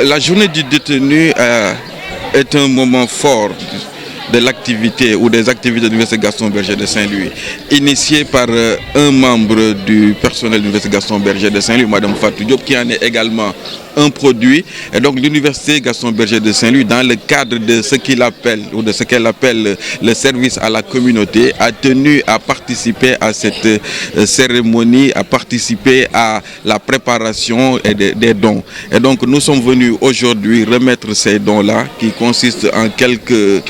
La journée du détenu est un moment fort de l'activité ou des activités de l'Université Gaston Berger de Saint-Louis, initiée par un membre du personnel de l'Université Gaston Berger de Saint-Louis, Madame Fatou Diop, qui en est également un produit. Et donc l'Université Gaston Berger de Saint-Louis, dans le cadre de ce qu'il appelle ou de ce qu'elle appelle le service à la communauté, a tenu à participer à cette cérémonie, à participer à la préparation et des dons. Et donc nous sommes venus aujourd'hui remettre ces dons-là qui consistent en quelques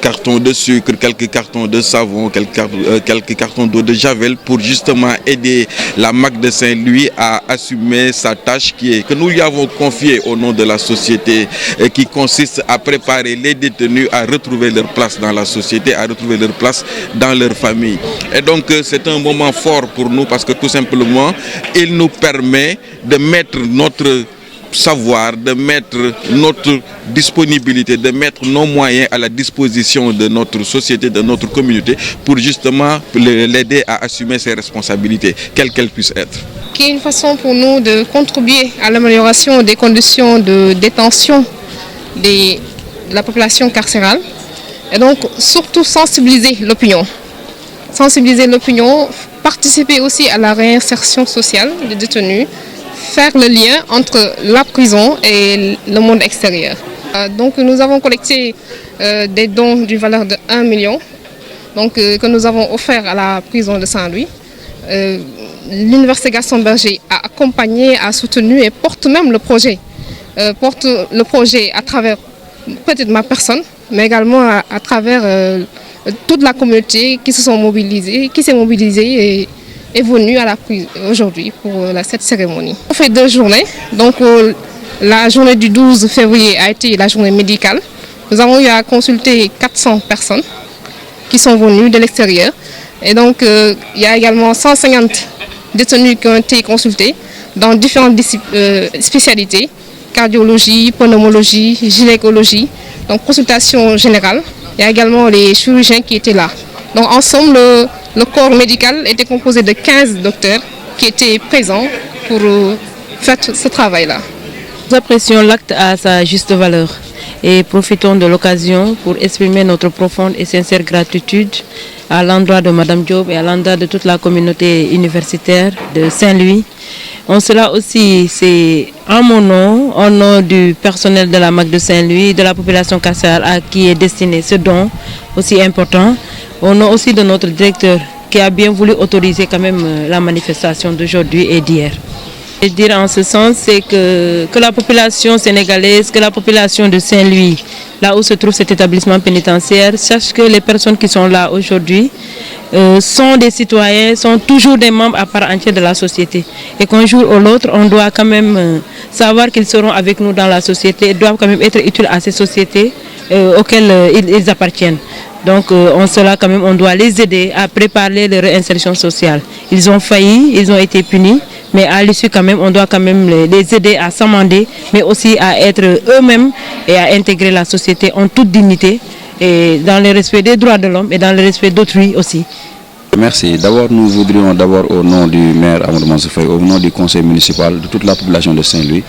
cartons de sucre, quelques cartons de savon, quelques cartons d'eau de javel pour justement aider la MAC de Saint-Louis à assumer sa tâche que nous lui avons confiée au nom de la société et qui consiste à préparer les détenus à retrouver leur place dans la société, à retrouver leur place dans leur famille. Et donc c'est un moment fort pour nous parce que tout simplement il nous permet de mettre notre savoir, de mettre notre disponibilité, de mettre nos moyens à la disposition de notre société, de notre communauté, pour justement l'aider à assumer ses responsabilités, quelles qu'elles puissent être. Qui est une façon pour nous de contribuer à l'amélioration des conditions de détention de la population carcérale et donc surtout sensibiliser l'opinion. Sensibiliser l'opinion, participer aussi à la réinsertion sociale des détenus, faire le lien entre la prison et le monde extérieur. Donc nous avons collecté des dons d'une valeur de 1 million que nous avons offert à la prison de Saint-Louis. L'Université Gaston Berger a accompagné, a soutenu et porte même le projet. Porte le projet à travers peut-être ma personne, mais également à travers toute la communauté qui s'est mobilisée et est venu à la prise aujourd'hui pour cette cérémonie. On fait 2 journées. Donc la journée du 12 février a été la journée médicale. Nous avons eu à consulter 400 personnes qui sont venues de l'extérieur. Et donc il y a également 150 détenus qui ont été consultés dans différentes spécialités, cardiologie, pneumologie, gynécologie, donc consultation générale. Il y a également les chirurgiens qui étaient là. Donc ensemble, le corps médical était composé de 15 docteurs qui étaient présents pour faire ce travail-là. Nous apprécions l'acte à sa juste valeur et profitons de l'occasion pour exprimer notre profonde et sincère gratitude à l'endroit de Madame Diop et à l'endroit de toute la communauté universitaire de Saint-Louis. Cela aussi, c'est en mon nom, au nom du personnel de la MAC de Saint-Louis, de la population carcérale à qui est destiné ce don aussi important. Au nom aussi de notre directeur qui a bien voulu autoriser quand même la manifestation d'aujourd'hui et d'hier. Et dire en ce sens, c'est que la population sénégalaise, que la population de Saint-Louis, là où se trouve cet établissement pénitentiaire, sache que les personnes qui sont là aujourd'hui sont des citoyens, sont toujours des membres à part entière de la société. Et qu'un jour ou l'autre, on doit quand même savoir qu'ils seront avec nous dans la société et doivent quand même être utiles à ces sociétés auxquelles ils appartiennent. Donc en cela quand même on doit les aider à préparer leur réinsertion sociale. Ils ont failli, ils ont été punis, mais à l'issue quand même on doit quand même les aider à s'amender, mais aussi à être eux-mêmes et à intégrer la société en toute dignité et dans le respect des droits de l'homme et dans le respect d'autrui aussi. Merci. D'abord, nous voudrions au nom du maire Amadou Mansour Faye, au nom du conseil municipal, de toute la population de Saint-Louis,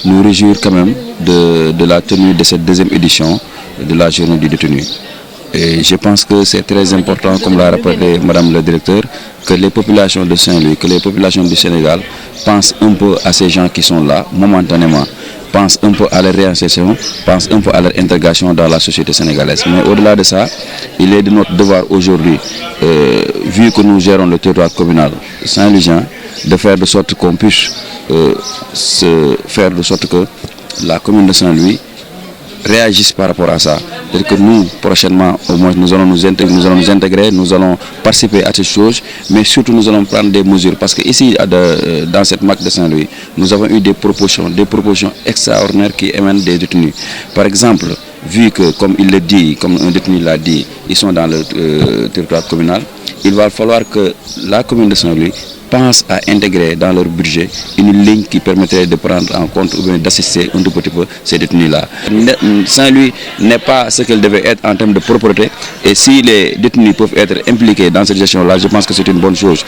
nous réjouir quand même de la tenue de cette 2e édition de la journée du détenu. Et je pense que c'est très important, comme l'a rappelé Madame le directeur, que les populations de Saint-Louis, que les populations du Sénégal pensent un peu à ces gens qui sont là momentanément, pensent un peu à leur réinsertion, pensent un peu à leur intégration dans la société sénégalaise. Mais au-delà de ça, il est de notre devoir aujourd'hui, vu que nous gérons le territoire communal saint-louisien, de faire de sorte qu'on puisse faire de sorte que la commune de Saint-Louis réagissent par rapport à ça. C'est que nous, prochainement, au moins, nous allons nous intégrer, nous allons participer à ces choses, mais surtout nous allons prendre des mesures. Parce que ici, dans cette MAC de Saint-Louis, nous avons eu des propositions extraordinaires qui émanent des détenus. Par exemple, vu que, comme il le dit, comme un détenu l'a dit, ils sont dans le territoire communal, il va falloir que la commune de Saint-Louis pense à intégrer dans leur budget une ligne qui permettrait de prendre en compte ou bien d'assister un tout petit peu ces détenus-là. Saint-Louis n'est pas ce qu'elle devait être en termes de propreté et si les détenus peuvent être impliqués dans cette gestion-là, je pense que c'est une bonne chose.